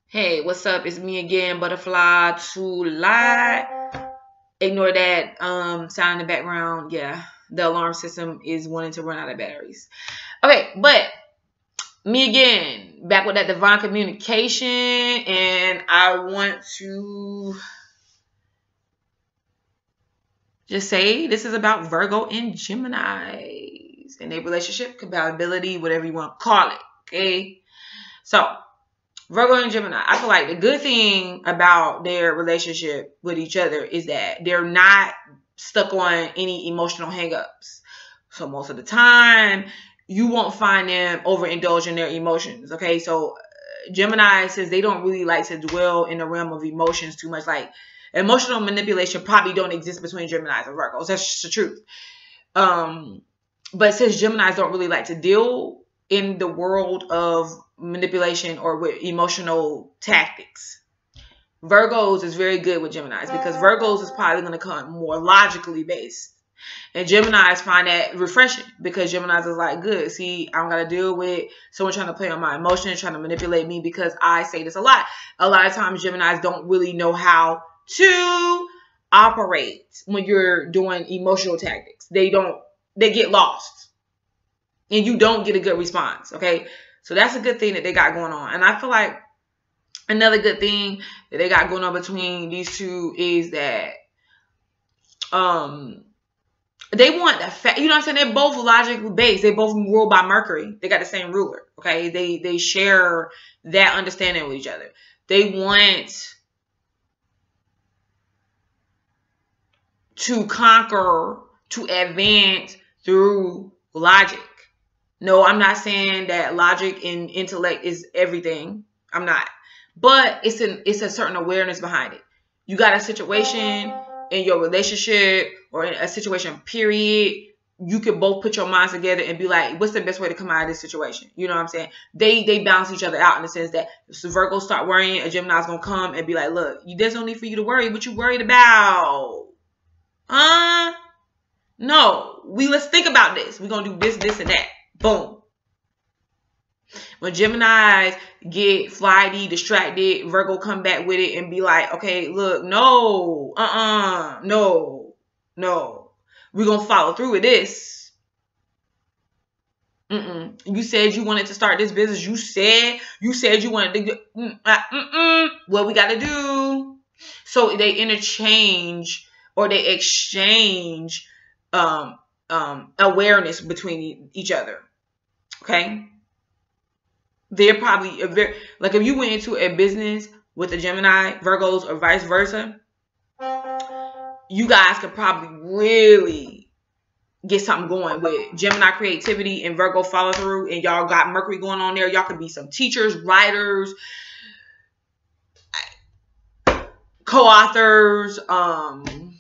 Hey, what's up? It's me again, Butterfly to Lie. Ignore that sound in the background. Yeah, the alarm system is wanting to run out of batteries. Okay, but me again, back with that divine communication, and I want to just say this is about Virgo and Gemini and their relationship, compatibility, whatever you want to call it. Okay, so Virgo and Gemini, I feel like the good thing about their relationship with each other is that they're not stuck on any emotional hangups. So most of the time, you won't find them overindulge in their emotions. Okay, so Gemini says they don't really like to dwell in the realm of emotions too much. Like emotional manipulation probably don't exist between Geminis and Virgos. That's just the truth. But since Geminis don't really like to deal in the world of manipulation or with emotional tactics, Virgos is very good with Geminis because Virgos is probably going to come more logically based. And Geminis find that refreshing because Geminis is like, good, see, I don't got to deal with someone trying to play on my emotions, trying to manipulate me because I say this a lot. A lot of times Geminis don't really know how to operate when you're doing emotional tactics. They get lost and you don't get a good response. Okay. So that's a good thing that they got going on. And I feel like another good thing that they got going on between these two is that, they want the fact, you know what I'm saying? They're both logically based. They both ruled by Mercury. They got the same ruler. Okay. They share that understanding with each other. They want to conquer, to advance through logic. No, I'm not saying that logic and intellect is everything. I'm not. But it's a certain awareness behind it. You got a situation in your relationship or in a situation, period. You could both put your minds together and be like, what's the best way to come out of this situation? You know what I'm saying? They balance each other out in the sense that if Virgo start worrying, a Gemini's going to come and be like, look, there's no need for you to worry. What you worried about? No. Let's think about this. We're going to do this, this, and that. Boom. When Geminis get flighty, distracted, Virgo come back with it and be like, okay, look, no, no. We're going to follow through with this. You said you wanted to start this business. You said you wanted to do, what we got to do. So they interchange or they exchange awareness between each other. Okay. They're probably like if you went into a business with a Gemini, Virgos, or vice versa, you guys could probably really get something going with Gemini creativity and Virgo follow through, and y'all got Mercury going on there. Y'all could be some teachers, writers, co-authors, some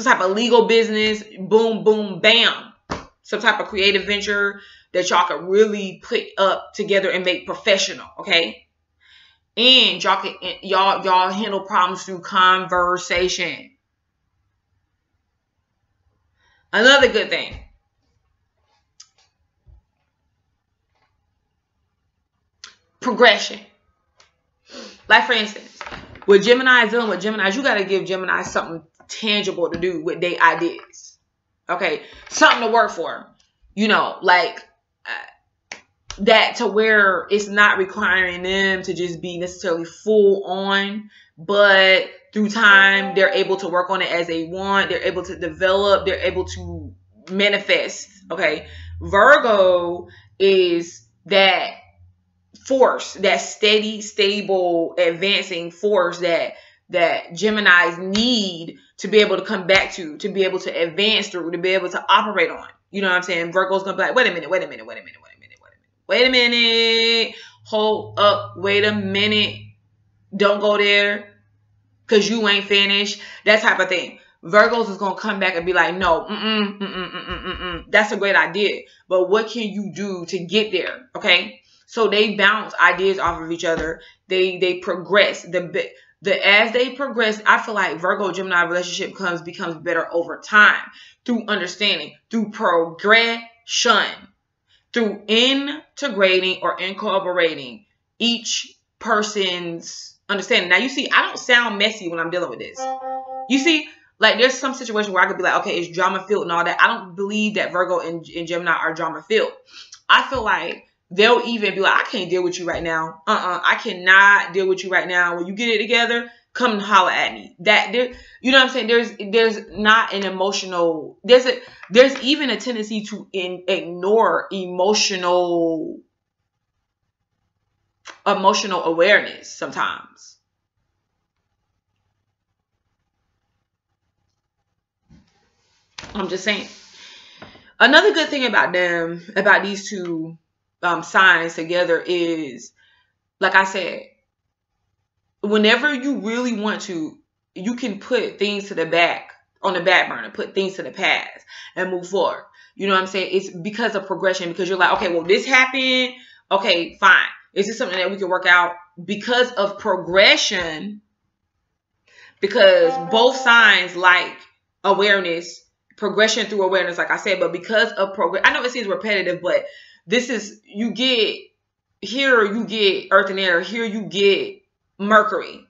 type of legal business, boom, boom, bam. Some type of creative venture that y'all could really put up together and make professional, okay? And y'all handle problems through conversation. Another good thing. Progression. Like for instance, with Gemini dealing with Geminis, you got to give Gemini something tangible to do with their ideas. Okay? Something to work for. You know, like that to where it's not requiring them to just be necessarily full on, but through time, they're able to work on it as they want. They're able to develop. They're able to manifest. Okay. Virgo is that force, that steady, stable, advancing force that Geminis need to be able to come back to be able to advance through, to be able to operate on. You know what I'm saying? Virgo's going to be like, wait a minute. Hold up. Wait a minute. Don't go there because you ain't finished. That type of thing. Virgos is going to come back and be like, no, that's a great idea. But what can you do to get there? Okay. So they bounce ideas off of each other. They progress. As they progress, I feel like Virgo Gemini relationship becomes better over time through understanding, through progression, through integrating or incorporating each person's understanding. Now, you see, I don't sound messy when I'm dealing with this. You see, like, there's some situation where I could be like, okay, it's drama filled and all that. I don't believe that Virgo and Gemini are drama filled. I feel like they'll even be like, I can't deal with you right now. I cannot deal with you right now. When you get it together, come and holler at me. That there, you know what I'm saying? There's not an emotional. There's even a tendency to ignore emotional awareness sometimes. I'm just saying. Another good thing about these two signs together is, like I said, whenever you really want to, you can put things to the back, on the back burner, put things to the past and move forward. You know what I'm saying? It's because of progression, because you're like, okay, well, this happened. Okay, fine. Is this something that we can work out? Because of progression, because both signs like awareness, progression through awareness, like I said, but because of progress, I know it seems repetitive, but this is, you get, here you get earth and air, here you get Mercury,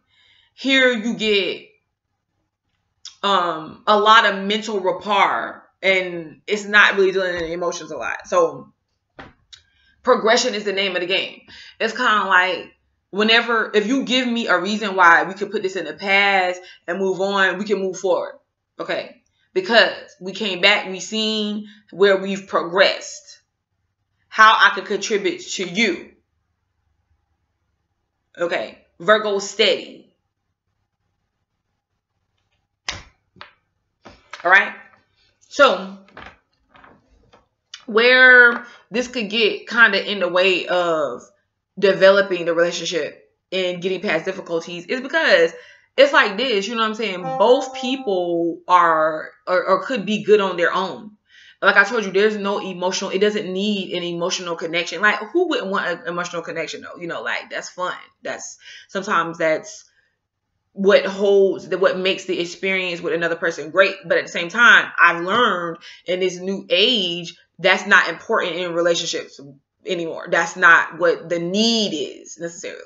here you get a lot of mental rapport, and it's not really dealing in emotions a lot. So progression is the name of the game. It's kind of like, whenever, if you give me a reason why we could put this in the past and move on, we can move forward. Okay. Because we came back, we seen where we've progressed, how I could contribute to you. Okay. Virgo steady. All right. So where this could get kind of in the way of developing the relationship and getting past difficulties is because it's like this, you know what I'm saying? Both people are or could be good on their own. Like I told you, there's no emotional, it doesn't need an emotional connection. Like, who wouldn't want an emotional connection though? You know, like, that's fun. Sometimes that's what makes the experience with another person great. But at the same time, I've learned in this new age, that's not important in relationships anymore. That's not what the need is necessarily.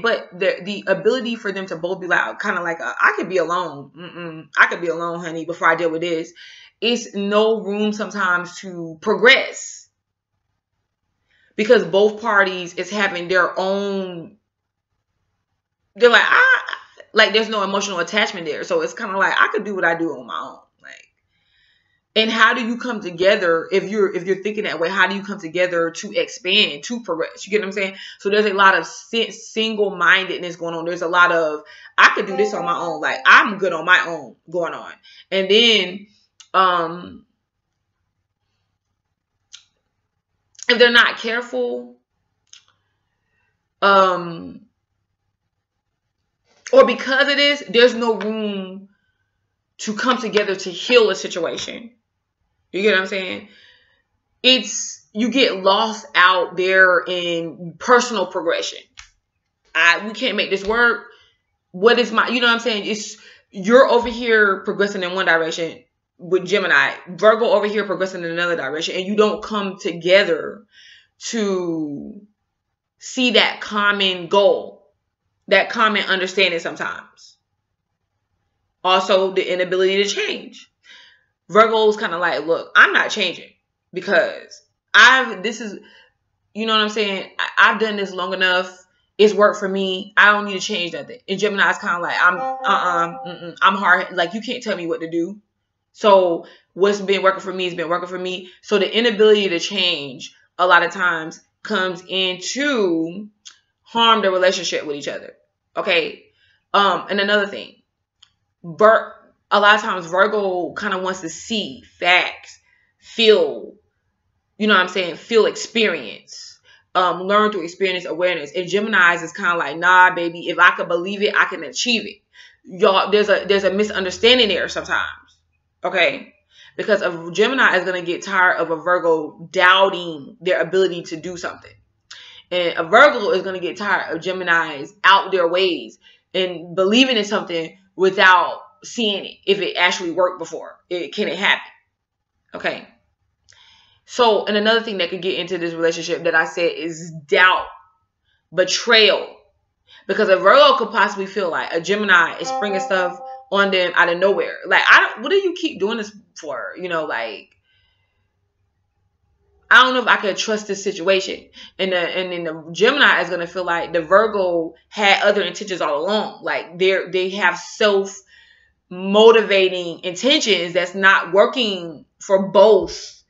But the ability for them to both be like, kind of like, I could be alone. I could be alone, honey, before I deal with this. It's no room sometimes to progress, because both parties is having their own. They're like there's no emotional attachment there. So it's kind of like, I could do what I do on my own. And how do you come together if you're thinking that way? How do you come together to expand, to progress? You get what I'm saying? So there's a lot of single-mindedness going on. There's a lot of, I could do this on my own. Like, I'm good on my own going on. And then if they're not careful, or because of this, there's no room to come together to heal a situation. You get what I'm saying? You get lost out there in personal progression. We can't make this work. What is my, you know what I'm saying? You're over here progressing in one direction with Gemini, Virgo over here progressing in another direction, and you don't come together to see that common goal, that common understanding sometimes. Also, the inability to change. Virgo's kind of like, look, I'm not changing because you know what I'm saying? I've done this long enough. It's worked for me. I don't need to change nothing. And Gemini's kind of like, I'm hard. Like, you can't tell me what to do. So what's been working for me has been working for me. So the inability to change a lot of times comes into harm the relationship with each other. Okay. And another thing, a lot of times Virgo kind of wants to see facts, feel, you know what I'm saying, feel experience, learn through experience, awareness. And Gemini's is kind of like, nah, baby, if I can believe it, I can achieve it. Y'all, there's a misunderstanding there sometimes, okay? Because a Gemini is going to get tired of a Virgo doubting their ability to do something. And a Virgo is going to get tired of Gemini's out their ways and believing in something without seeing it, if it actually worked before. Can it happen? Okay. So, and another thing that could get into this relationship that I said is doubt. betrayal. Because a Virgo could possibly feel like a Gemini is springing stuff on them out of nowhere. Like, what do you keep doing this for? You know, like, I don't know if I could trust this situation. And then the Gemini is going to feel like the Virgo had other intentions all along. Like, they have self-motivating intentions that's not working for both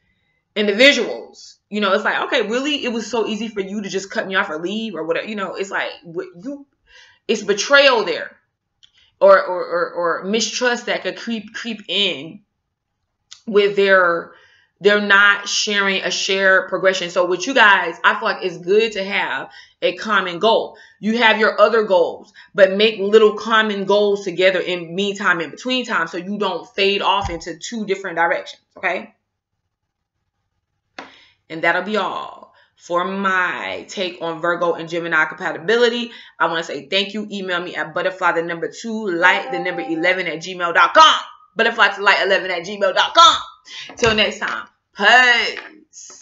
individuals. You know, it's like, okay, really? It was so easy for you to just cut me off or leave or whatever. You know, it's like, it's betrayal there. Or mistrust that could creep in with they're not sharing a shared progression. So with you guys, I feel like it's good to have a common goal. You have your other goals, but make little common goals together in meantime, in between time, so you don't fade off into two different directions. Okay. And that'll be all for my take on Virgo and Gemini compatibility. I want to say thank you. Email me at butterfly2light11@gmail.com. Butterfly2light11@gmail.com. Till next time. Peace.